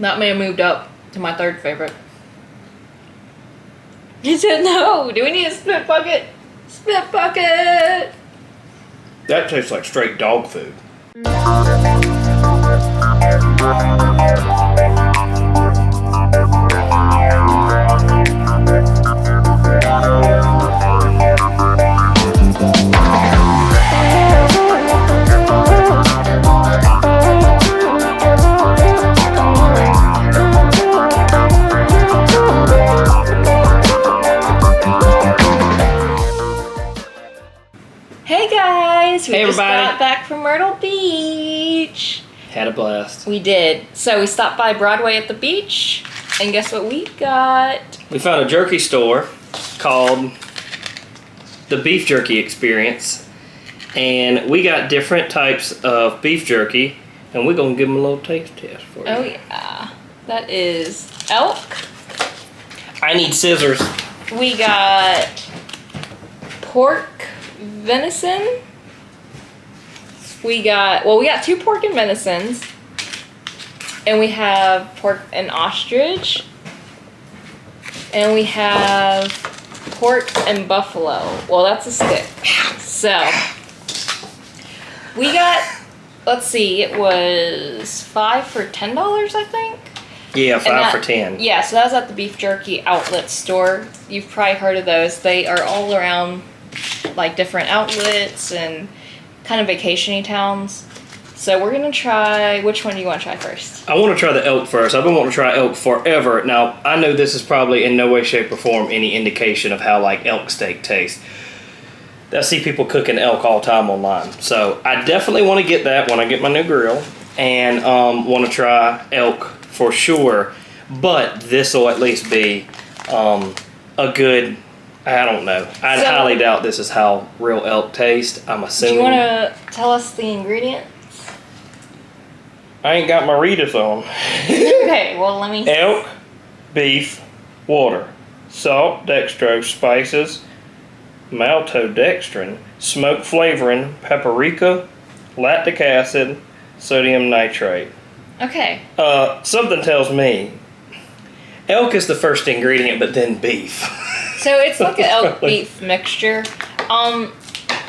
That may have moved up to my third favorite. He said no. Do we need a spit bucket? Spit bucket! That tastes like straight dog food. Hey guys! We Hey just everybody. got back from Myrtle Beach. Had a blast. We did. So we stopped by Broadway at the beach, and guess what we got? We found a jerky store called the Beef Jerky Experience, and we got different types of beef jerky, and we're gonna give them a little taste test for you. Oh yeah. That is elk. I need scissors. We got pork venison. We got two pork and venisons. And we have pork and ostrich. And we have pork and buffalo. Well, that's a stick. So, we got, let's see, it was 5 for $10, I think. Yeah, 5 for 10. Yeah, so that was at the Beef Jerky Outlet Store. You've probably heard of those. They are all around, like, different outlets and kind of vacation-y towns. So we're going to try, which one do you want to try first? I want to try the elk first. I've been wanting to try elk forever. Now, I know this is probably in no way, shape, or form any indication of how, like, elk steak tastes. I see people cooking elk all the time online. So I definitely want to get that when I get my new grill. And want to try elk for sure. But this will at least be a good, I don't know. I highly doubt this is how real elk tastes. I'm assuming. Do you want to tell us the ingredients? I ain't got my readers on. Okay, well, let me... Elk, beef, water, salt, dextrose, spices, maltodextrin, smoke flavoring, paprika, lactic acid, sodium nitrate. Okay. Something tells me elk is the first ingredient, but then beef. So it's like an elk beef mixture. I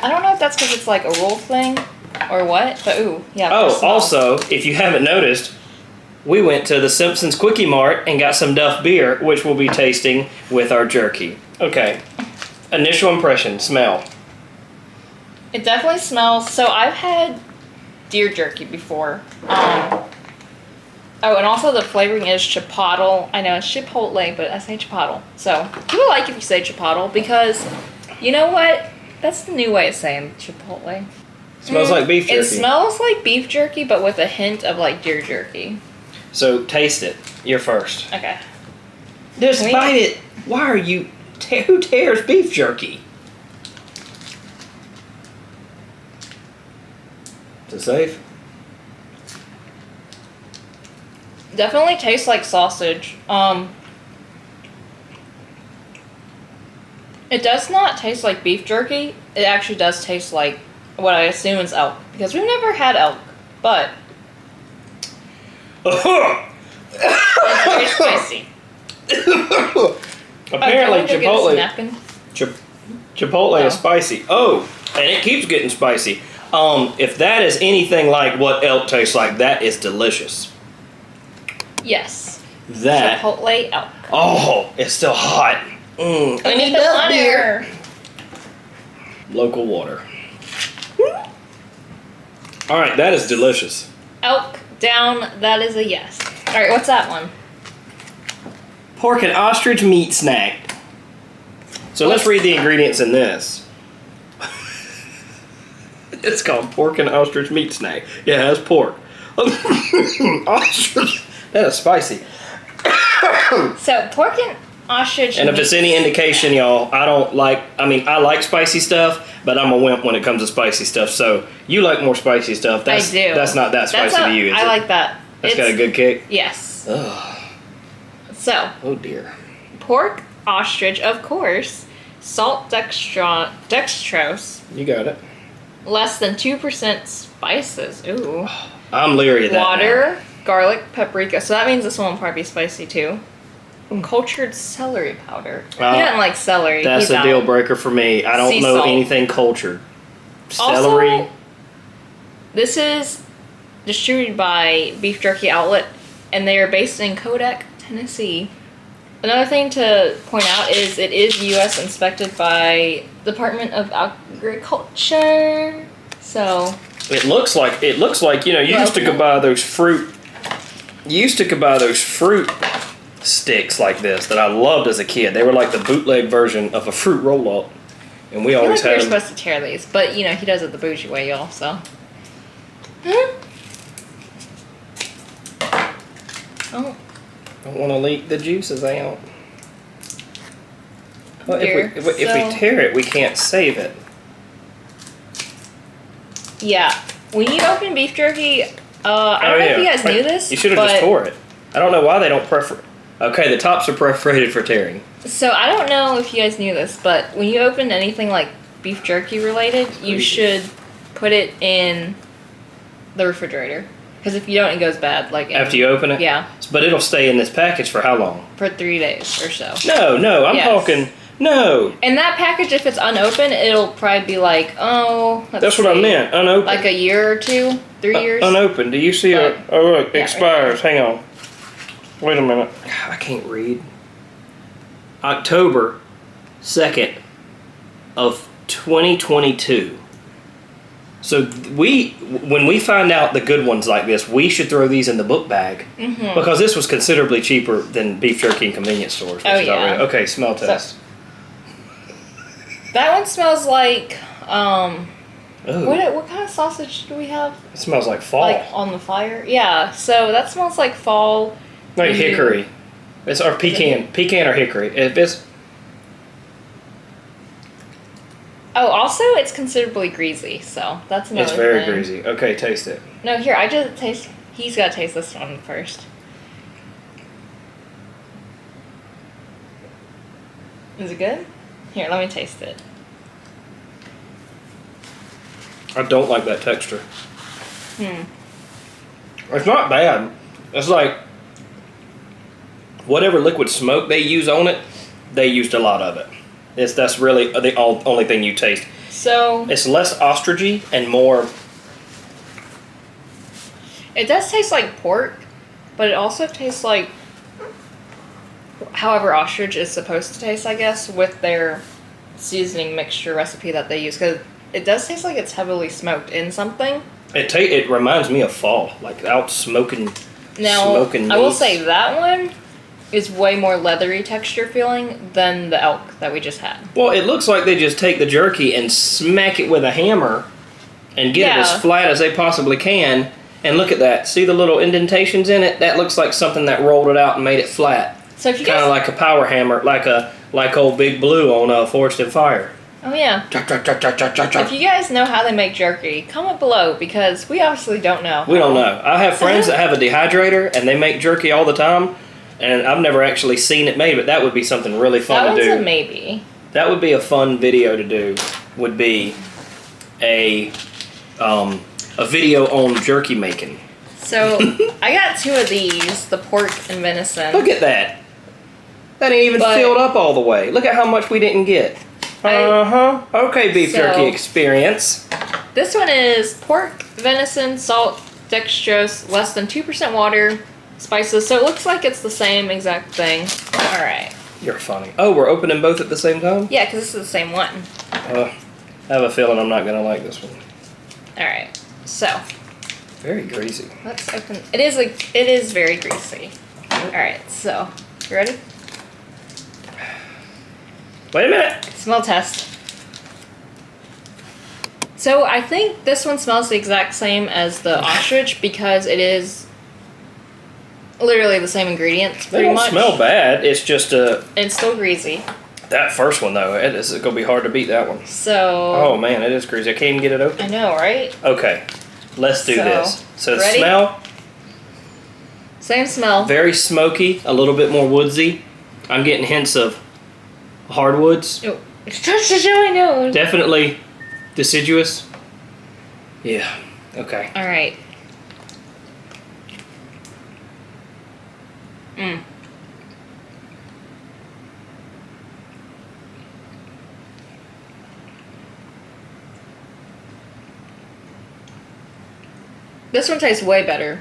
don't know if that's because it's like a roll thing or what, but ooh, yeah. Oh, also, if you haven't noticed, we went to the Simpsons Kwik E Mart and got some Duff Beer, which we'll be tasting with our jerky. Okay. Initial impression, smell. It definitely smells. So I've had deer jerky before. Oh, and also the flavoring is chipotle. I know it's chipotle, but I say chipotle. So people like if you say chipotle because, you know what? That's the new way of saying chipotle. Smells like beef jerky. It smells like beef jerky, but with a hint of like deer jerky. So taste it. You're first. Okay. Just bite it. Why are you... who tears beef jerky? Is it safe? Definitely tastes like sausage. It does not taste like beef jerky. It actually does taste like what I assume is elk. Because we've never had elk, but it's very spicy. Apparently Chipotle Chipotle is spicy. Oh, and it keeps getting spicy. If that is anything like what elk tastes like, that is delicious. Yes. That Chipotle elk. Oh, it's still hot. I need Duff Beer. Local water. All right, that is delicious. Elk down. That is a yes. All right, what's that one? Pork and ostrich meat snack. So let's read the ingredients in this. It's called pork and ostrich meat snack. Yeah, it has pork. Ostrich. That is spicy. So pork and ostrich. And if it's any indication, y'all, I like spicy stuff, but I'm a wimp when it comes to spicy stuff. So you like more spicy stuff. I do. That's not that spicy to you, is it? I like that. That's got a good kick? Yes. Ugh. So. Oh dear. Pork, ostrich, of course. Salt, dextrose. You got it. Less than 2% spices. Ooh. I'm leery of that. Water. Now. garlic, paprika. So that means this one will probably be spicy too. Cultured celery powder. He doesn't like celery. That's He's a out. deal breaker for me. I don't Sea know salt. anything cultured. Celery. Also, this is distributed by Beef Jerky Outlet, and they are based in Kodak, Tennessee. Another thing to point out is it is U.S. inspected by Department of Agriculture. So It looks like you know. You used to go buy those fruit. You used to go buy those fruit sticks like this that I loved as a kid. They were like the bootleg version of a fruit roll-up, and we I feel always like had you're them. supposed to tear these, but you know he does it the bougie way, y'all. So. Oh. Don't want to leak the juices out. Well, Here, if we tear it, we can't save it. Yeah, when you open beef jerky, I don't know if you guys knew this. You should have just tore it. I don't know why they don't prefer. Okay, the tops are perforated for tearing. So I don't know if you guys knew this, but when you open anything like beef jerky related, you should put it in the refrigerator. Because if you don't, it goes bad. Like After you open it? Yeah. But it'll stay in this package for how long? For 3 days or so. No, I'm talking. No. And that package, if it's unopened, it'll probably be like, That's what I meant. Unopened. Like a year or 2, 3 years. Unopened. Do you see But, it? Oh, look, yeah, expires. Hang on. Wait a minute. I can't read. October 2nd of 2022. So when we find out the good ones like this, we should throw these in the book bag because this was considerably cheaper than beef jerky in convenience stores. Oh, yeah. Okay, smell test. That one smells like, Ooh. what kind of sausage do we have? It smells like fall. Like on the fire? Yeah, so that smells like fall. Like hickory. It's or pecan or hickory. If it's also it's considerably greasy, so that's another it's very thing. greasy. Okay, taste it. No, here, I just taste, he's got to taste this one first. Is it good? Here, let me taste it. I don't like that texture. It's not bad. It's like whatever liquid smoke they use on it, they used a lot of it. That's really the only thing you taste. So It's less ostrichy and more. it does taste like pork, but it also tastes like however ostrich is supposed to taste, I guess, with their seasoning mixture recipe that they use. Because it does taste like it's heavily smoked in something. It reminds me of fall, like out smoking. Now, smoking I will meats. say that one is way more leathery texture feeling than the elk that we just had. Well, it looks like they just take the jerky and smack it with a hammer and get it as flat as they possibly can. And look at that. See the little indentations in it? That looks like something that rolled it out and made it flat. So if you Kind of guys, like a power hammer, like old Big Blue on Forest and Fire. oh yeah, Chuck, chuck, chuck, chuck, chuck, chuck, chuck. if you guys know how they make jerky, comment below because we obviously don't know. We don't know. I have friends that have a dehydrator and they make jerky all the time. And I've never actually seen it made, but that would be something really fun That to one's do. a maybe. That would be a fun video to do. Would be a video on jerky making. So I got 2 of these, the pork and venison. Look at that. That ain't even But- filled up all the way. Look at how much we didn't get. Okay, beef jerky experience. This one is pork, venison, salt, dextrose, less than 2% water, spices. So it looks like it's the same exact thing. All right. You're funny. Oh, we're opening both at the same time? Yeah, because this is the same one. I have a feeling I'm not going to like this one. All right. So Very greasy. let's open. It is very greasy. All right. So you ready? Wait a minute. Smell test. So I think this one smells the exact same as the ostrich because it is literally the same ingredients They pretty don't much. smell bad. It's just And it's still greasy. that first one though. It's going to be hard to beat that one. So Oh man, it is greasy. I can't even get it open. I know, right? Okay, let's do this. So the ready? smell, Same smell. very smoky, a little bit more woodsy. I'm getting hints of hardwoods. Oh, it's touched the jelly nose. Definitely deciduous. Yeah. Okay. All right. Mm. This one tastes way better.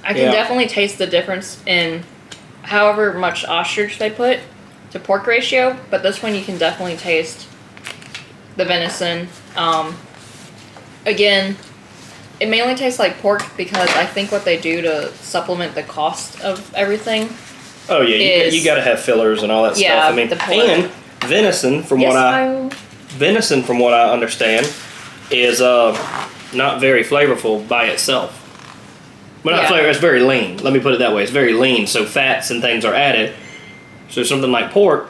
I can definitely taste the difference in however much ostrich they put to pork ratio, but this one you can definitely taste the venison. Again, it mainly tastes like pork because I think what they do to supplement the cost of everything. Oh yeah, you got to have fillers and all that stuff. I mean, and venison from what I understand is not very flavorful by itself. Well, not flavor. It's very lean. Let me put it that way. It's very lean, so fats and things are added. So something like pork,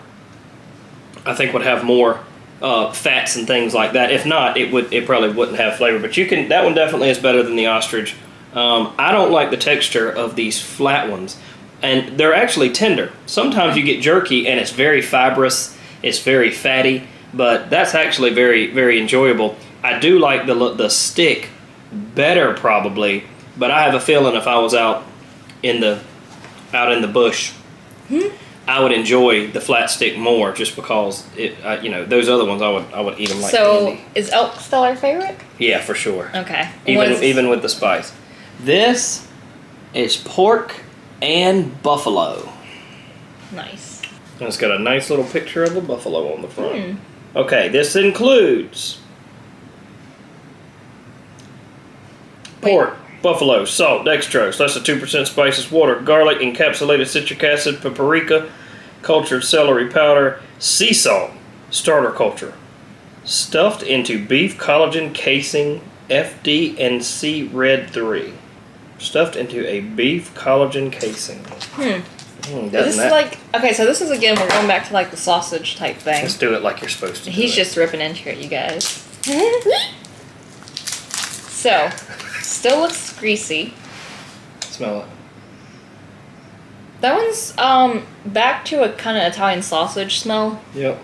I think, would have more fats and things like that. If not, it probably wouldn't have flavor. But that one definitely is better than the ostrich. I don't like the texture of these flat ones, and they're actually tender. Sometimes you get jerky and it's very fibrous, it's very fatty, but that's actually very, very enjoyable. I do like the stick better probably, but I have a feeling if I was out in the bush, I would enjoy the flat stick more just because those other ones I would eat them like candy. So is elk still our favorite? Yeah, for sure. Okay. Even with the spice. This is pork and buffalo. Nice. And it's got a nice little picture of a buffalo on the front. Okay, this includes pork, buffalo, salt, dextrose, less than 2% spices, water, garlic, encapsulated citric acid, paprika, cultured celery powder, sea salt, starter culture, stuffed into beef collagen casing, FD&C Red 3. Stuffed into a beef collagen casing. This is like, okay, so this is, again, we're going back to like the sausage type thing. Let's do it like you're supposed to. He's just ripping into it, you guys. So, still looks greasy. Smell it. That one's back to a kind of Italian sausage smell. Yep.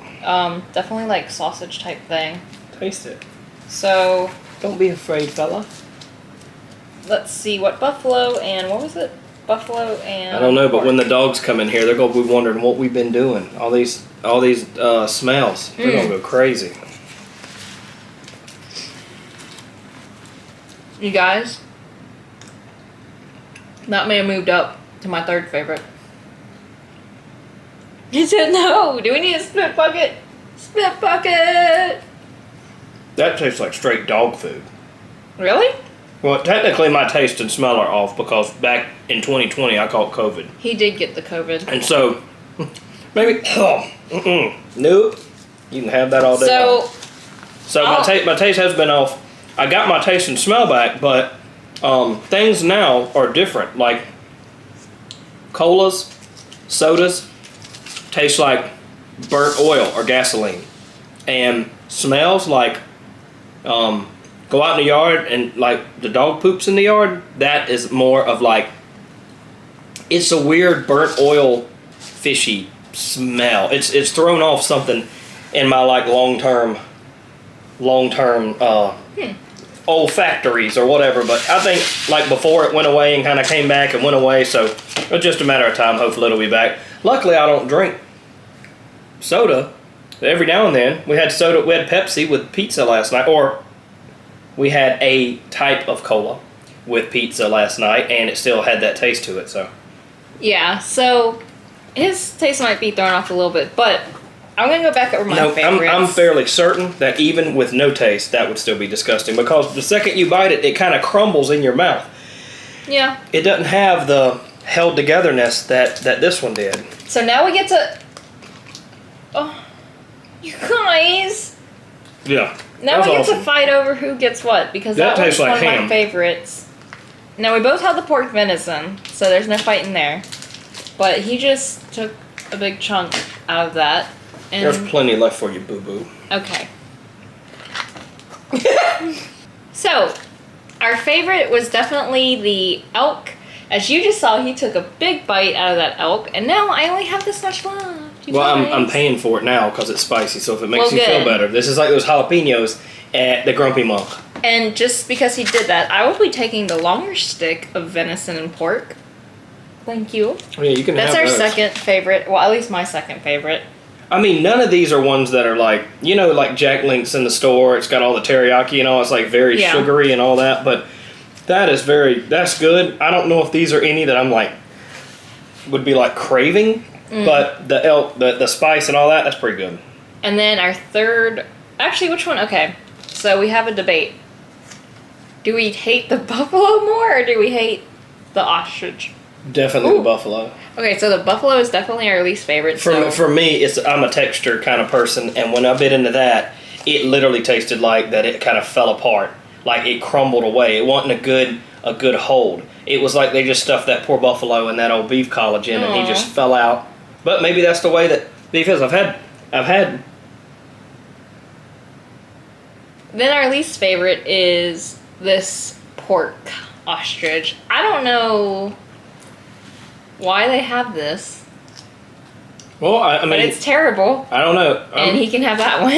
Definitely like sausage type thing. Taste it. So, don't be afraid, fella. Let's see what buffalo and what was it? Buffalo and I don't know, but pork. when the dogs come in here, they're gonna be wondering what we've been doing. All these smells. They're gonna go crazy. You guys, that may have moved up to my third favorite. He said no. Do we need a spit bucket? Spit bucket. That tastes like straight dog food. Really? Well, technically my taste and smell are off because back in 2020 I caught COVID. He did get the COVID. And so, maybe, nope. You can have that all day long. So my taste has been off. I got my taste and smell back, but things now are different. Like colas, sodas, taste like burnt oil or gasoline. And smells like go out in the yard and like the dog poops in the yard. That is more of like, it's a weird burnt oil fishy smell. It's thrown off something in my like long-term olfactories or whatever. But I think like before it went away and kind of came back and went away, so it's just a matter of time. Hopefully it'll be back. Luckily I don't drink soda. Every now and then we had soda. We had Pepsi with pizza last night, or we had a type of cola with pizza last night, and it still had that taste to it. So yeah, so his taste might be thrown off a little bit, but I'm gonna go back over my favorites. I'm fairly certain that even with no taste, that would still be disgusting because the second you bite it, it kind of crumbles in your mouth. Yeah. It doesn't have the held togetherness that this one did. So now we get to. Oh, you guys. Yeah. Now we get to fight over who gets what, because that was one of my favorites. Now we both have the pork venison, so there's no fighting there. But he just took a big chunk out of that. And there's plenty left for you, boo-boo. Okay. So, our favorite was definitely the elk. As you just saw, he took a big bite out of that elk, and now I only have this much left. Well, I'm paying for it now because it's spicy, so if it makes you feel better. This is like those jalapenos at the Grumpy Monk. And just because he did that, I will be taking the longer stick of venison and pork. Thank you. Yeah, you can That's have our those. second favorite. Well, at least my second favorite. I mean, none of these are ones that are like, you know, like Jack Link's in the store. It's got all the teriyaki and all. It's like very sugary and all that. But that's good. I don't know if these are any that I'm like, would be like craving. But the spice and all that, that's pretty good. And then our third, actually, which one? Okay, so we have a debate. Do we hate the buffalo more or do we hate the ostrich? Definitely the buffalo. Okay, so the buffalo is definitely our least favorite. For me, I'm a texture kind of person, and when I bit into that, it literally tasted like that it kind of fell apart. Like it crumbled away. It wasn't a good hold. It was like they just stuffed that poor buffalo in that old beef collagen and he just fell out. But maybe that's the way that beef is. I've had. Then our least favorite is this pork ostrich. I don't know why they have this. Well, I mean, but it's terrible. I don't know. And he can have that one.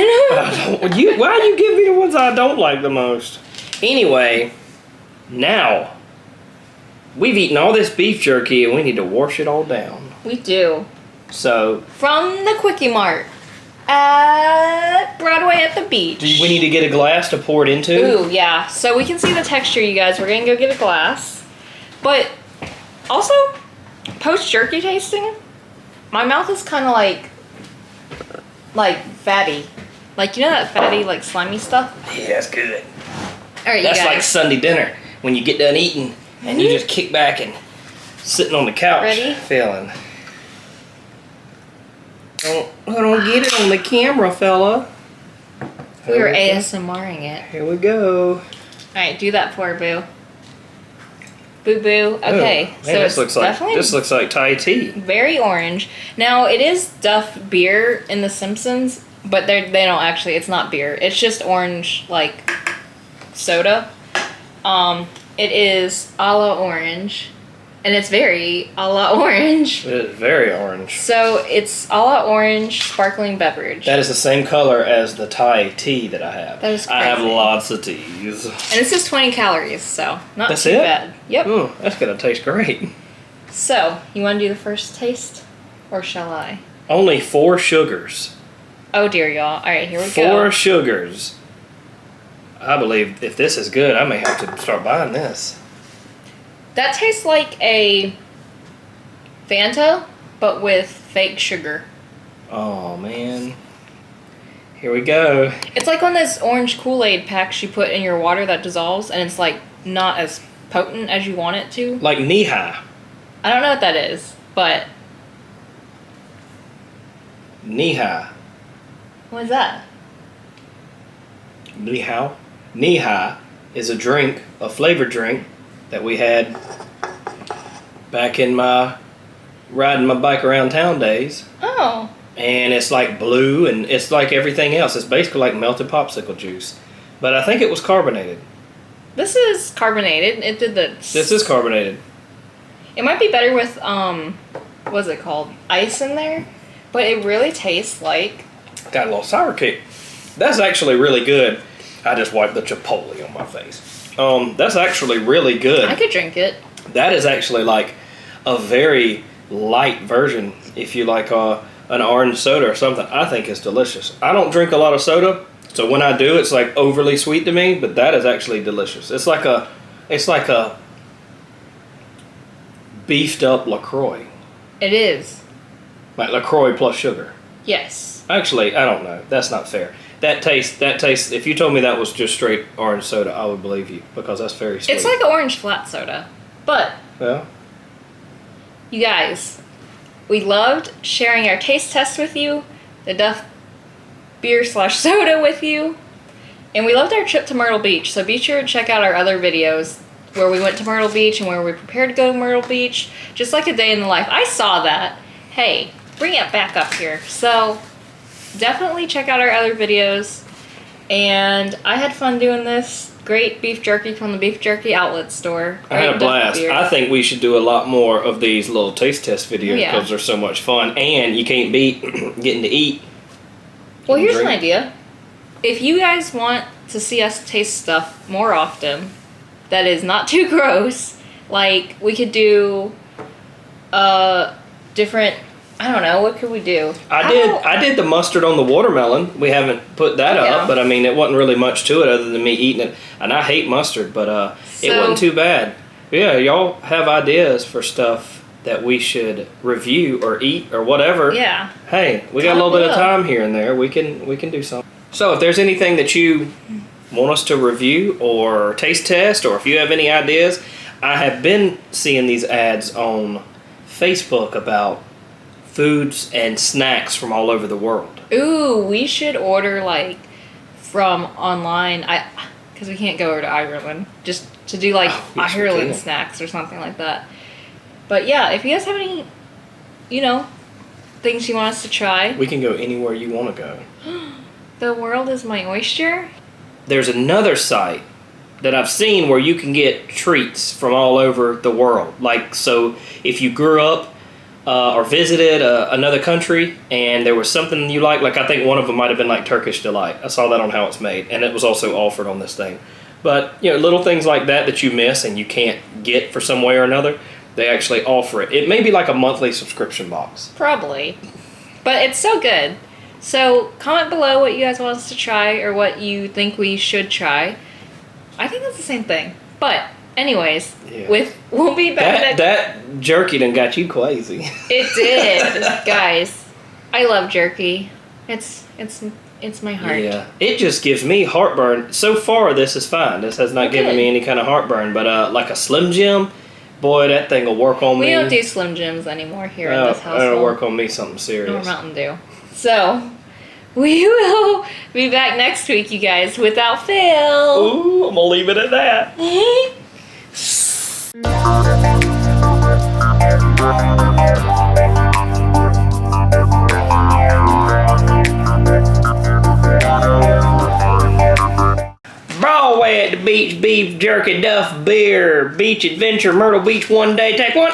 why do you give me the ones I don't like the most? Anyway, now we've eaten all this beef jerky and we need to wash it all down. We do. So from the Kwik E Mart at Broadway at the Beech. We need to get a glass to pour it into? Ooh, yeah. So we can see the texture, you guys. We're going to go get a glass. But also, post-jerky tasting, my mouth is kind of like fatty. Like, you know that fatty, like, slimy stuff? Yeah, that's good. All right, that's you guys. like Sunday dinner. When you get done eating and you just kick back and sitting on the couch. Ready? Feeling. Don't get it on the camera, fella. We were ASMRing it. Here we go. All right, do that for her, Boo. Boo Boo. Okay, man, so this looks like Thai tea. Very orange. Now it is Duff Beer in The Simpsons, but they don't actually. It's not beer. It's just orange like soda. It is a la orange, and it's very a la orange. It is very orange. So it's a la orange sparkling beverage. That is the same color as the Thai tea that I have. That is crazy. I have lots of teas. And this is 20 calories, so not That's too it? bad. Yep. Ooh, that's gonna taste great. So, you want to do the first taste? Or shall I? Only 4 sugars. Oh dear, y'all. Alright, here we 4 go. 4 sugars. I believe if this is good, I may have to start buying this. That tastes like a Fanta, but with fake sugar. Oh, man. Here we go. It's like one of those orange Kool-Aid packs you put in your water that dissolves, and it's like not as potent as you want it to. Like knee-high. I don't know what that is, but... Knee-high. What is that? Knee-high? Knee-high is a drink, a flavored drink, that we had back in my riding my bike around town days. Oh. And it's like blue, and it's like everything else. It's basically like melted popsicle juice. But I think it was carbonated. This is carbonated. It did the... This is carbonated. It might be better with, what's it called? Ice in there. But it really tastes like... Got a little sour kick. That's actually really good. I just wiped the chipotle on my face. That's actually really good. I could drink it. That is actually like a very light version. If you like an orange soda or something, I think it's delicious. I don't drink a lot of soda, so when I do, it's like overly sweet to me. But that is actually delicious. It's like a beefed up LaCroix. It is. Like LaCroix plus sugar. Yes. Actually, I don't know. That's not fair. That tastes, if you told me that was just straight orange soda, I would believe you, because that's very sweet. It's like orange flat soda. But, yeah. You guys, we loved sharing our taste test with you, the Duff Beer / soda with you, and we loved our trip to Myrtle Beach. So be sure to check out our other videos where we went to Myrtle Beach and where we prepared to go to Myrtle Beach, just like a day in the life. I saw that. Hey, bring it back up here. So definitely check out our other videos. And I had fun doing this. Great beef jerky from the Beef Jerky Outlet Store. I had a blast. I think we should do a lot more of these little taste test videos because they're so much fun. And you can't beat getting to eat. Well, here's an idea. If you guys want to see us taste stuff more often that is not too gross, like we could do different. I don't know. What could we do? I did the mustard on the watermelon. We haven't put that up, but I mean, it wasn't really much to it other than me eating it. And I hate mustard, but it wasn't too bad. Yeah, y'all have ideas for stuff that we should review or eat or whatever. Yeah. Hey, we got a little bit of time here and there. We can do something. So if there's anything that you want us to review or taste test, or if you have any ideas, I have been seeing these ads on Facebook about foods and snacks from all over the world. Ooh, we should order like from online. Because we can't go over to Ireland just to do like Ireland snacks or something like that. But yeah, if you guys have any, things you want us to try. We can go anywhere you want to go. The world is my oyster. There's another site that I've seen where you can get treats from all over the world. Like, so if you grew up or visited another country and there was something you like I think one of them might have been like Turkish Delight. I saw that on How It's Made, and it was also offered on this thing. But, little things like that you miss and you can't get for some way or another, they actually offer it. It may be like a monthly subscription box. Probably. But it's so good. So comment below what you guys want us to try or what you think we should try. I think that's the same thing. But anyways, we'll be back. That jerky done got you crazy. It did, guys. I love jerky. It's my heart. Yeah, it just gives me heartburn. So far, this is fine. This has not given me any kind of heartburn. But like a Slim Jim, boy, that thing will work on me. We don't do Slim Jims anymore here in this household. It'll work on me something serious. Or Mountain Dew. So we will be back next week, you guys, without fail. Ooh, I'm gonna leave it at that. Broadway at the Beach, Beef Jerky, Duff Beer, Beach Adventure, Myrtle Beach, one day. Take one.